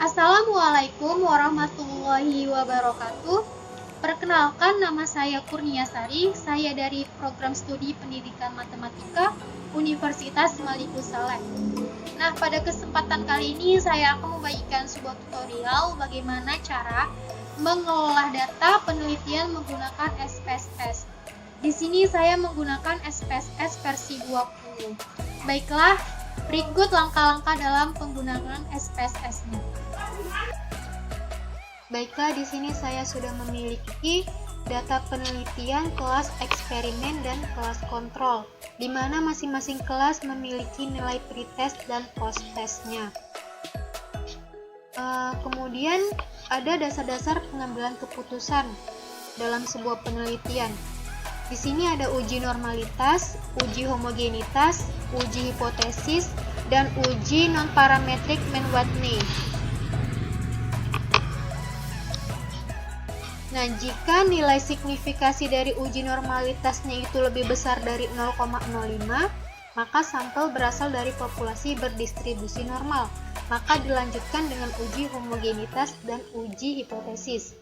Assalamualaikum warahmatullahi wabarakatuh. Perkenalkan, nama saya Kurniasari. Saya dari Program Studi Pendidikan Matematika Universitas Malikus Saleh. Nah, pada kesempatan kali ini saya akan membagikan sebuah tutorial bagaimana cara mengelola data penelitian menggunakan SPSS. Di sini saya menggunakan SPSS versi 20. Baiklah, berikut langkah-langkah dalam penggunaan SPSS-nya. Baiklah, di sini saya sudah memiliki data penelitian kelas eksperimen dan kelas kontrol, di mana masing-masing kelas memiliki nilai pretest dan post-testnya. Kemudian ada dasar-dasar pengambilan keputusan dalam sebuah penelitian. Di sini ada uji normalitas, uji homogenitas, uji hipotesis, dan uji non-parametrik Mann-Whitney. Nah, jika nilai signifikasi dari uji normalitasnya itu lebih besar dari 0,05, maka sampel berasal dari populasi berdistribusi normal. Maka dilanjutkan dengan uji homogenitas dan uji hipotesis.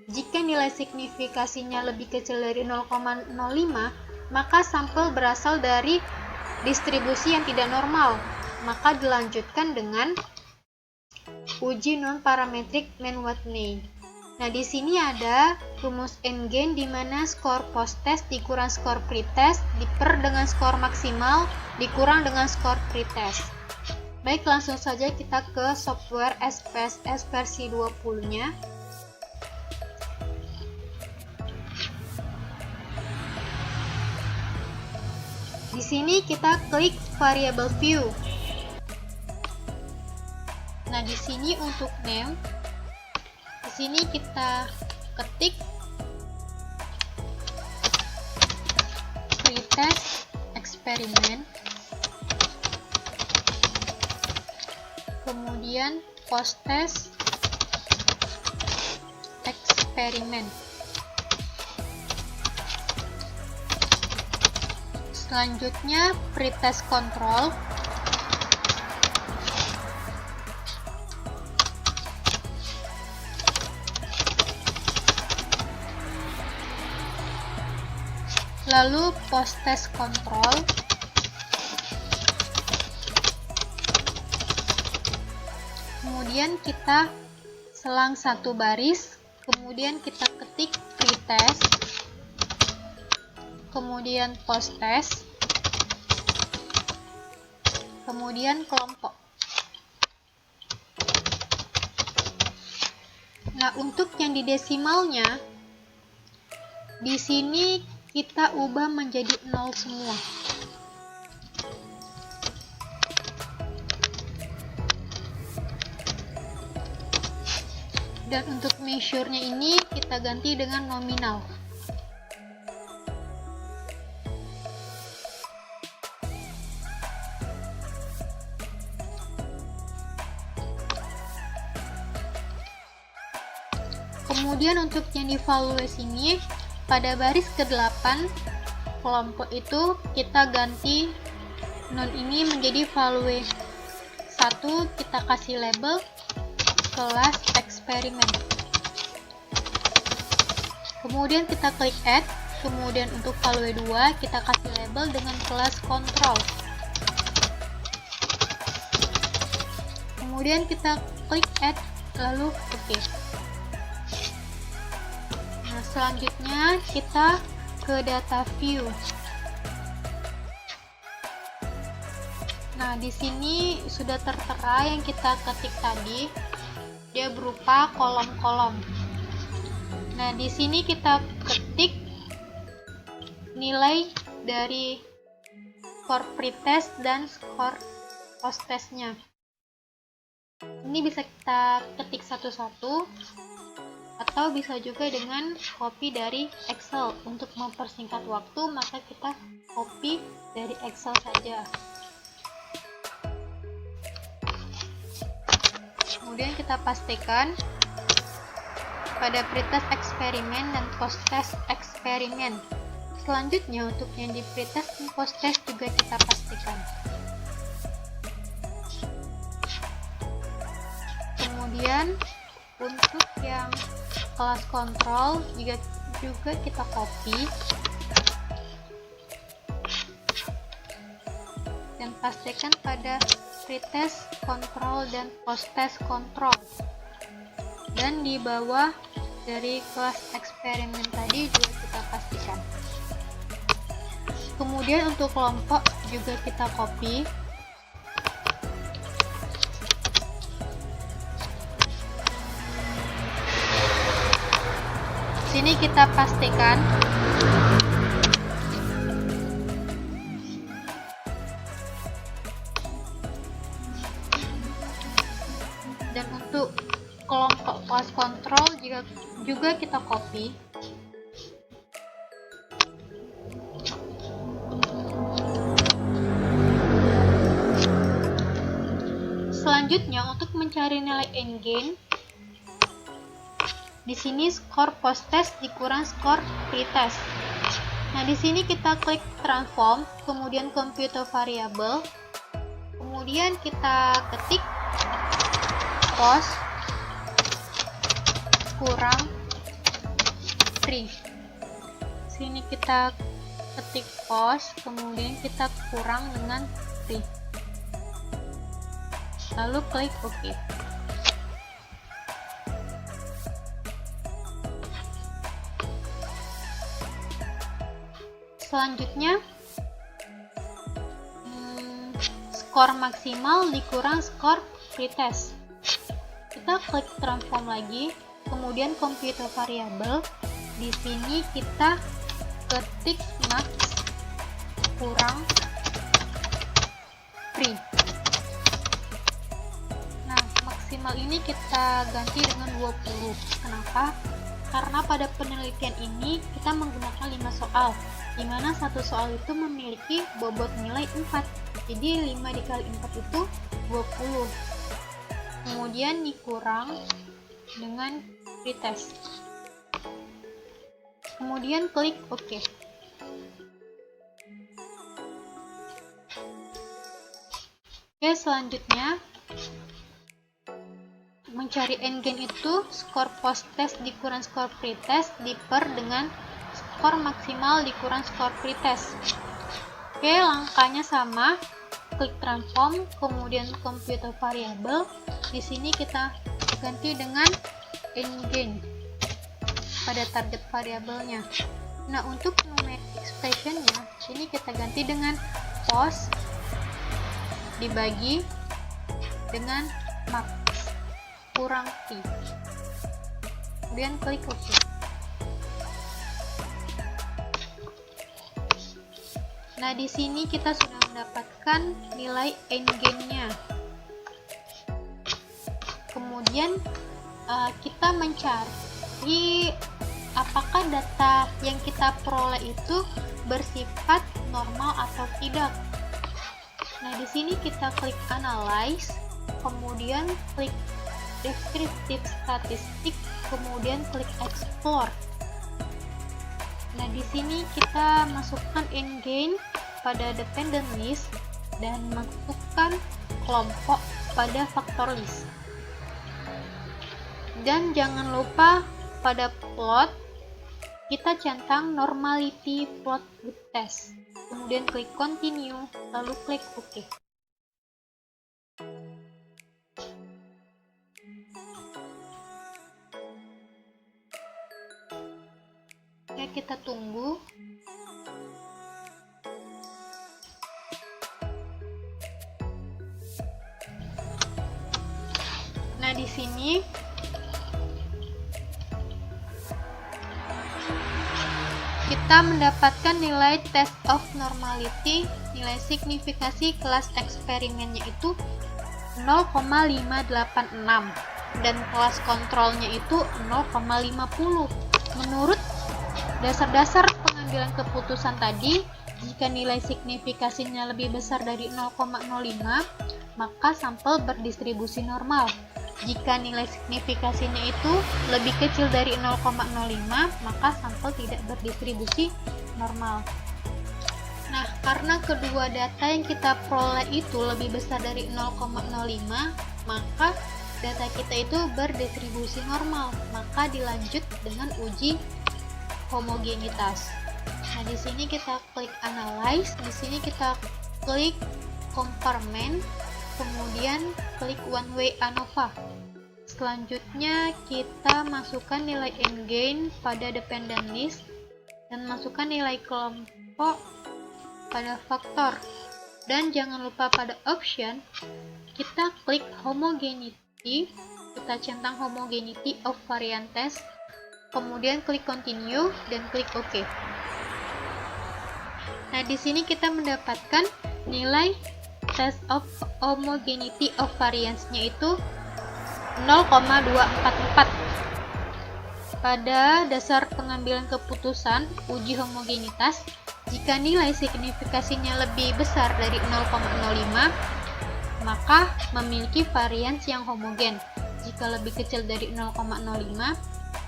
Jika nilai signifikasinya lebih kecil dari 0,05, maka sampel berasal dari distribusi yang tidak normal. Maka dilanjutkan dengan uji non-parametrik Mann-Whitney. Nah, di sini ada rumus N-gain di mana skor post-test dikurang skor pretest diper dengan skor maksimal dikurang dengan skor pretest. Baik, langsung saja kita ke software SPSS versi 20-nya. Di sini kita klik variable view. Nah, di sini untuk name, di sini kita ketik pretest eksperimen, kemudian post-test eksperimen. Selanjutnya pretest control. Lalu post-test control. Kemudian kita selang satu baris, kemudian kita ketik pretest, kemudian post-test, kemudian kelompok. Nah, untuk yang di desimalnya, di sini kita ubah menjadi 0 semua. Dan untuk measure-nya ini kita ganti dengan nominal. Kemudian untuk yang di values ini, pada baris ke-8 kelompok itu kita ganti non ini menjadi value 1, kita kasih label kelas eksperimen. Kemudian kita klik add, kemudian untuk value 2 kita kasih label dengan kelas kontrol. Kemudian kita klik add, lalu oke. Selanjutnya kita ke data view. Nah, di sini sudah tertera yang kita ketik tadi. Dia berupa kolom-kolom. Nah, di sini kita ketik nilai dari skor pretest dan skor post-testnya. Ini bisa kita ketik satu-satu, atau bisa juga dengan copy dari Excel. Untuk mempersingkat waktu, maka kita copy dari Excel saja. Kemudian kita pastikan pada pretest eksperimen dan post-test eksperimen. Selanjutnya untuk yang di pretest dan post-test juga kita pastikan. Kemudian untuk yang kelas kontrol juga kita copy dan pastikan pada pretest control dan posttest control, dan di bawah dari kelas eksperimen tadi juga kita pastikan. Kemudian untuk kelompok juga kita copy. Sini kita pastikan dan untuk kelompok kelas kontrol juga kita copy. Selanjutnya untuk mencari nilai n-gain, di sini skor post-test dikurang skor pre-test. Nah, di sini kita klik transform, kemudian computer variable, kemudian kita ketik post kurang pre. Sini kita ketik post, kemudian kita kurang dengan pre. Lalu klik OK. Selanjutnya skor maksimal dikurang skor pretest. Kita klik transform lagi, kemudian computer variable. Di sini kita ketik max kurang pre. Nah, maksimal ini kita ganti dengan 20. Kenapa? Karena pada penelitian ini kita menggunakan 5 soal, di mana satu soal itu memiliki bobot nilai 4. Jadi 5 dikali 4 itu 20. Kemudian dikurang dengan pretest. Kemudian klik OK. Oke, selanjutnya mencari n-gain itu skor post-test dikurang skor pretest diper dengan skor maksimal dikurang skor pretest. Oke, langkahnya sama. Klik transform, kemudian computer variable. Di sini kita ganti dengan n-gain pada target variabelnya. Nah, untuk numeric expressionnya, ini kita ganti dengan post dibagi dengan max kurang P. Kemudian klik OK. Nah, di sini kita sudah mendapatkan nilai n-gain-nya. Kemudian kita mencari apakah data yang kita peroleh itu bersifat normal atau tidak. Nah, di sini kita klik analyze, kemudian klik descriptive statistik, kemudian klik explore. Nah, di sini kita masukkan n-gain pada dependent list dan masukkan kelompok pada factor list. Dan jangan lupa pada plot kita centang normality plot with test. Kemudian klik continue, lalu klik OK. Oke, kita tunggu. Nah, di sini kita mendapatkan nilai test of normality, nilai signifikasi kelas eksperimennya itu 0,586 dan kelas kontrolnya itu 0,50. Menurut dasar-dasar pengambilan keputusan tadi, jika nilai signifikasinya lebih besar dari 0,05, maka sampel berdistribusi normal. Jika nilai signifikasinya itu lebih kecil dari 0,05, maka sampel tidak berdistribusi normal. Nah, karena kedua data yang kita peroleh itu lebih besar dari 0,05, maka data kita itu berdistribusi normal, maka dilanjut dengan uji homogenitas. Nah, di sini kita klik analyze, di sini kita klik compartment, kemudian klik one way ANOVA. Selanjutnya kita masukkan nilai n-gain pada dependent list dan masukkan nilai kelompok pada faktor. Dan jangan lupa pada option kita klik homogeneity, kita centang homogeneity of variance test, kemudian klik continue dan klik OK. Nah, di sini kita mendapatkan nilai test of homogeneity of variance-nya itu 0,244. Pada dasar pengambilan keputusan uji homogenitas, jika nilai signifikasinya lebih besar dari 0,05, maka memiliki varians yang homogen. Jika lebih kecil dari 0,05,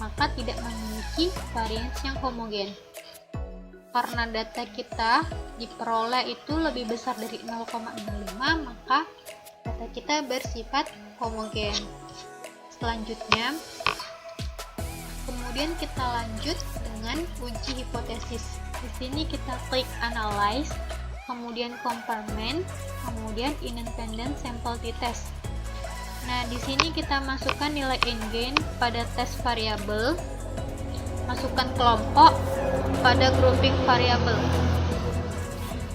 maka tidak memiliki varians yang homogen. Karena data kita diperoleh itu lebih besar dari 0,05, maka data kita bersifat homogen. Selanjutnya, kemudian kita lanjut dengan uji hipotesis. Di sini kita klik analyze, kemudian compartment, kemudian independent sample t-test. Nah, di sini kita masukkan nilai n-gain pada test variabel, masukkan kelompok pada grouping variabel.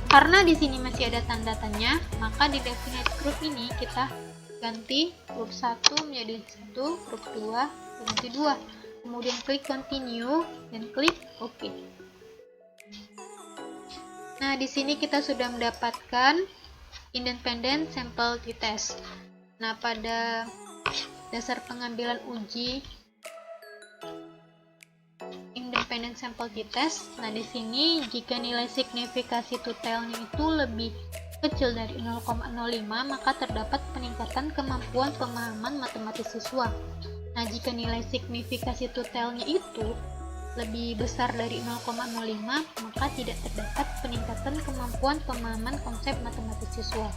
Karena di sini masih ada tanda tanya, maka di definite group ini kita ganti grup 1 menjadi 1, grup 2 menjadi 2. Kemudian klik continue dan klik OK. Nah, di sini kita sudah mendapatkan independent sample t-test. Nah, pada dasar pengambilan uji independent sample t-test, nah di sini jika nilai signifikasi totalnya itu lebih kecil dari 0,05, maka terdapat peningkatan kemampuan pemahaman matematis siswa. Nah, jika nilai signifikasi totalnya itu lebih besar dari 0,05, maka tidak terdapat peningkatan kemampuan pemahaman konsep matematis siswa.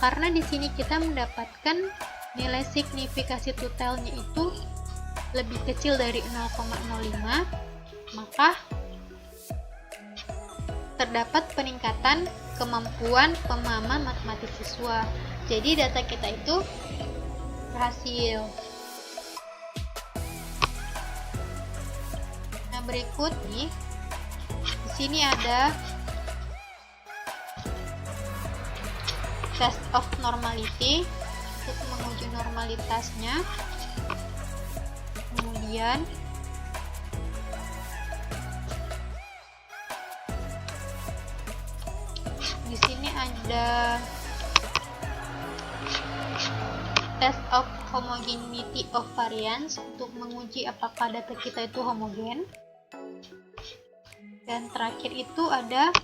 Karena di sini kita mendapatkan nilai signifikasi totalnya itu lebih kecil dari 0,05, maka terdapat peningkatan kemampuan pemahaman matematis siswa. Jadi data kita itu berhasil. Nah, berikut nih, di sini ada test of normality untuk menguji normalitasnya. Kemudian di sini ada test of homogeneity of variance untuk menguji apakah data kita itu homogen. Dan terakhir itu ada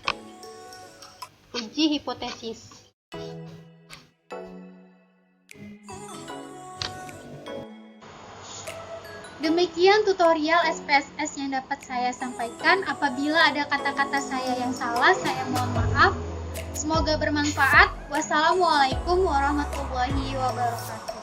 uji hipotesis. Demikian tutorial SPSS yang dapat saya sampaikan. Apabila ada kata-kata saya yang salah, saya mohon maaf. Semoga bermanfaat. Wassalamualaikum warahmatullahi wabarakatuh.